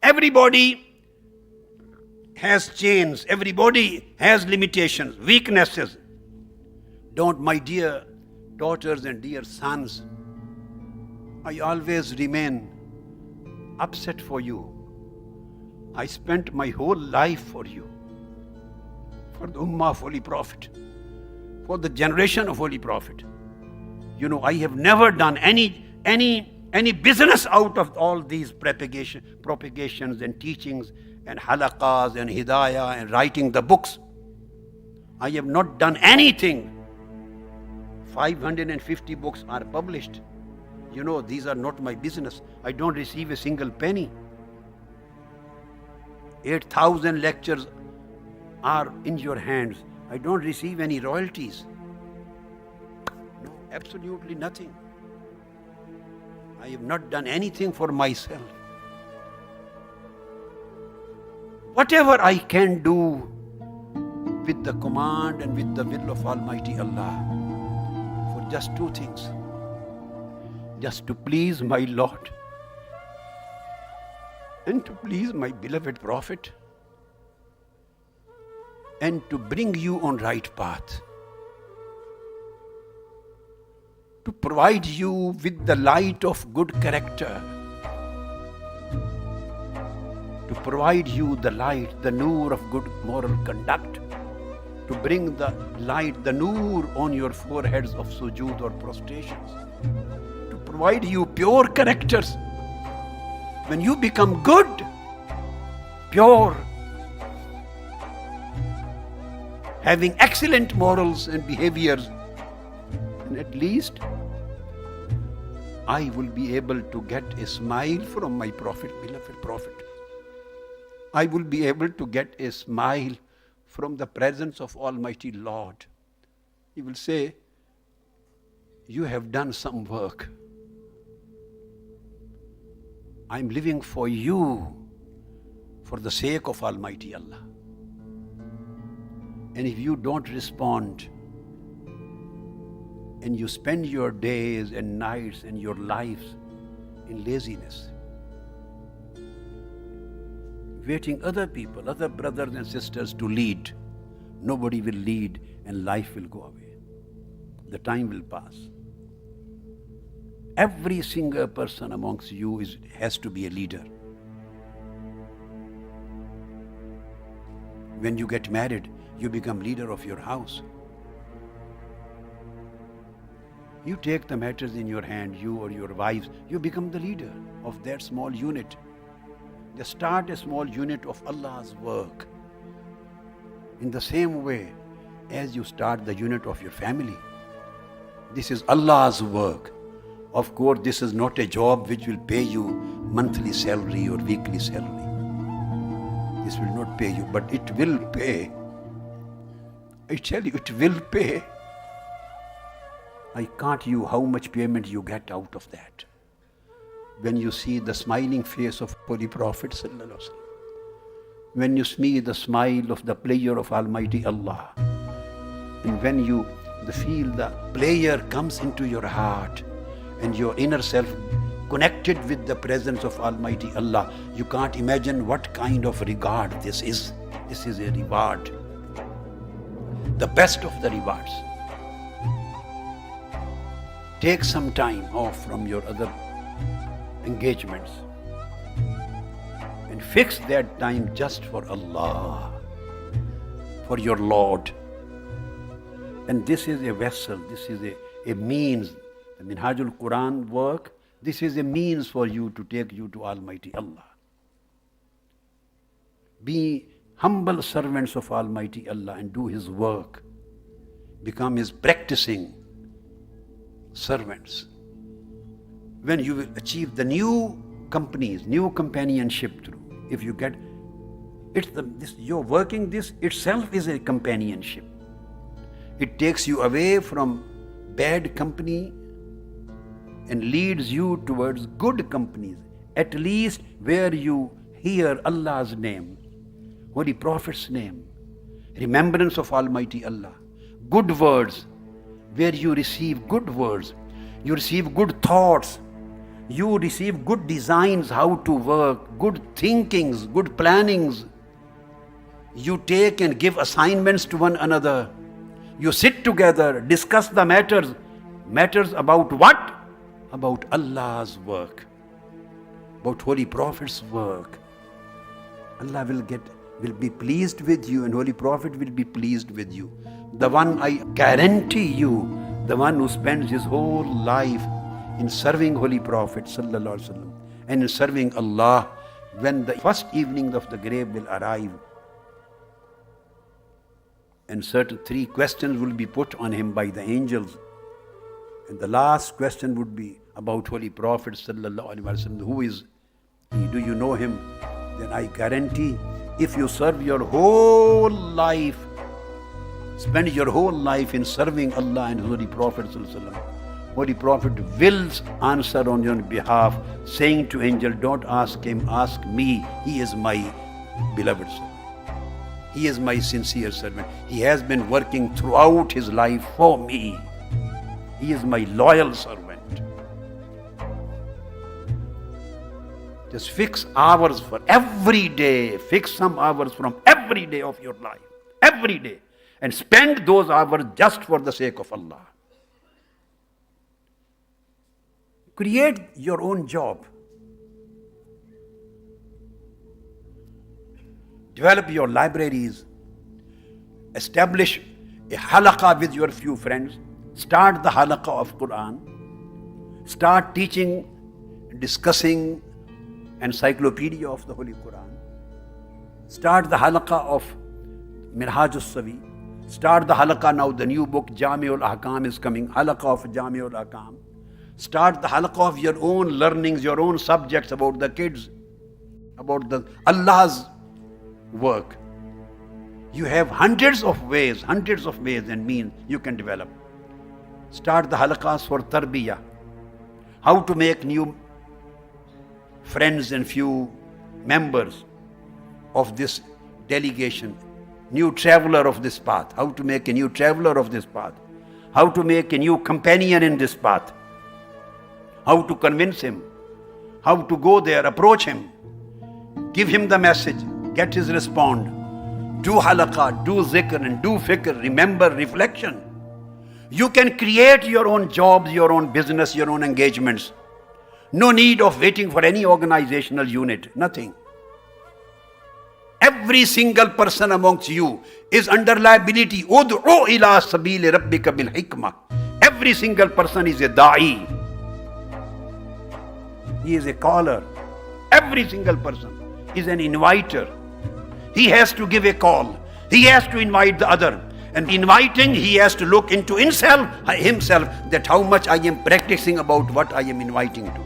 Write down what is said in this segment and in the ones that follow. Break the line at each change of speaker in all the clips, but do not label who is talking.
Everybody has chains. Everybody has limitations, weaknesses. Don't, my dear daughters and dear sons, I always remain upset for you. I spent my whole life for you, for the Ummah of Holy Prophet, for the generation of Holy Prophet. You know, I have never done any business out of all these propagations and teachings and halaqas and hidayah and writing the books. I have not done anything. 550 books are published. You know, these are not my business. I don't receive a single penny. 8,000 lectures are in your hands. I don't receive any royalties. No, absolutely nothing. I have not done anything for myself. Whatever I can do with the command and with the will of Almighty Allah, for just two things. Just to please my Lord and to please my beloved Prophet and to bring you on right path, to provide you with the light of good character, to provide you the light, the noor of good moral conduct, to bring the light, the noor on your foreheads of sujood or prostrations, to provide you pure characters. When you become good, pure, having excellent morals and behaviors, and at least I will be able to get a smile from my Prophet, beloved Prophet. I will be able to get a smile from the presence of Almighty Lord. He will say, you have done some work. I'm living for you, for the sake of Almighty Allah. And if you don't respond, and you spend your days and nights and your lives in laziness, waiting other people, other brothers and sisters to lead, nobody will lead and life will go away. The time will pass. Every single person amongst you has to be a leader. When you get married, you become leader of your house. You take the matters in your hand, you or your wives, you become the leader of that small unit. They start a small unit of Allah's work. In the same way as you start the unit of your family. This is Allah's work. Of course, this is not a job which will pay you monthly salary or weekly salary. This will not pay you, but it will pay. I tell you, it will pay. I can't you how much payment you get out of that. When you see the smiling face of Holy Prophet*, when you see the smile of the player of Almighty Allah, and when you feel the player comes into your heart and your inner self connected with the presence of Almighty Allah, you can't imagine what kind of regard this is. This is a reward, the best of the rewards. Take some time off from your other engagements and fix that time just for Allah, for your Lord. And this is a vessel, this is a means. The Minhajul Quran work, this is a means for you to take you to Almighty Allah. Be humble servants of Almighty Allah and do His work. Become His practicing servants. When you will achieve the new companies, new companionship through, if you get, you're working, this itself is a companionship. It takes you away from bad company and leads you towards good companies, at least where you hear Allah's name, Holy Prophet's name, remembrance of Almighty Allah, good words, where you receive good words, you receive good thoughts, You receive good designs how to work, good thinkings, good plannings. You take and give assignments to one another. You sit together, discuss the matters. Matters about what? About Allah's work, about Holy Prophet's work. Allah will be pleased with you, and Holy Prophet will be pleased with you. The one, I guarantee you, the one who spends his whole life in serving Holy Prophet ﷺ and in serving Allah, when the first evening of the grave will arrive, and certain 3 questions will be put on him by the angels, and the last question would be about Holy Prophet ﷺ. Who is he? Do you know him? Then I guarantee, if you serve your whole life, spend your whole life in serving Allah and Holy Prophet ﷺ, Holy Prophet will answer on your behalf, saying to angel, don't ask him, ask me. He is my beloved servant. He is my sincere servant. He has been working throughout his life for me. He is my loyal servant. Just fix hours for every day. Fix some hours from every day of your life. Every day. And spend those hours just for the sake of Allah. Create your own job. Develop your libraries. Establish a halaqah with your few friends. Start the halaqah of Quran. Start teaching, discussing encyclopedia of the Holy Quran. Start the halaqah of Minhaj al-Sawi. Start the halaqah now, the new book Jami'ul Ahkam is coming. Halaqah of Jami'ul Ahkam. Start the halaqah of your own learnings, your own subjects about the kids, about the Allah's work. You have hundreds of ways and means you can develop. Start the halaqahs for tarbiyah. How to make new friends and few members of this delegation, new traveler of this path. How to make a new traveler of this path. How to make a new companion in this path. How to convince him. How to go there, approach him. Give him the message. Get his response. Do halaqah, do zikr and do fikr. Remember, reflection. You can create your own jobs, your own business, your own engagements. No need of waiting for any organizational unit. Nothing. Every single person amongst you is under liability. Ud'u ila sabili rabbika bil hikmah. Every single person is a da'i. He is a caller. Every single person is an inviter. He has to give a call. He has to invite the other. And inviting, he has to look into himself, that how much I am practicing about what I am inviting to.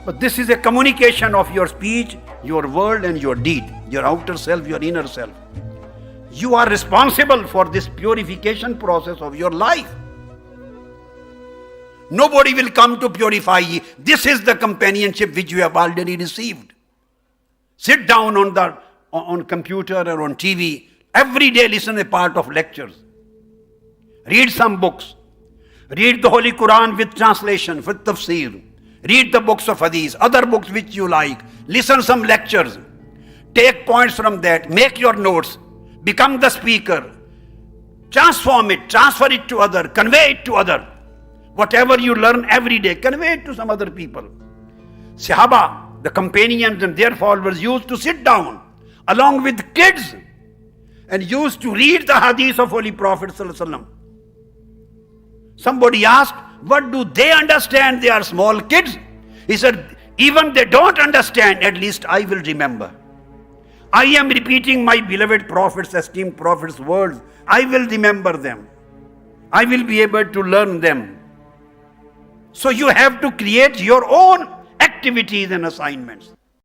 But this is a communication of your speech, your word and your deed, your outer self, your inner self. You are responsible for this purification process of your life. Nobody will come to purify you. This is the companionship which you have already received. Sit down on computer or on TV. Every day listen a part of lectures. Read some books. Read the Holy Quran with translation, with tafsir. Read the books of hadith, other books which you like. Listen some lectures. Take points from that. Make your notes. Become the speaker. Transform it. Transfer it to other. Convey it to other. Whatever you learn every day, convey it to some other people. Sahaba, the companions and their followers used to sit down along with kids and used to read the hadith of Holy Prophet ﷺ. Somebody asked, what do they understand? They are small kids. He said, even they don't understand, at least I will remember. I am repeating my beloved Prophet's, esteemed Prophet's words. I will remember them. I will be able to learn them. So you have to create your own activities and assignments.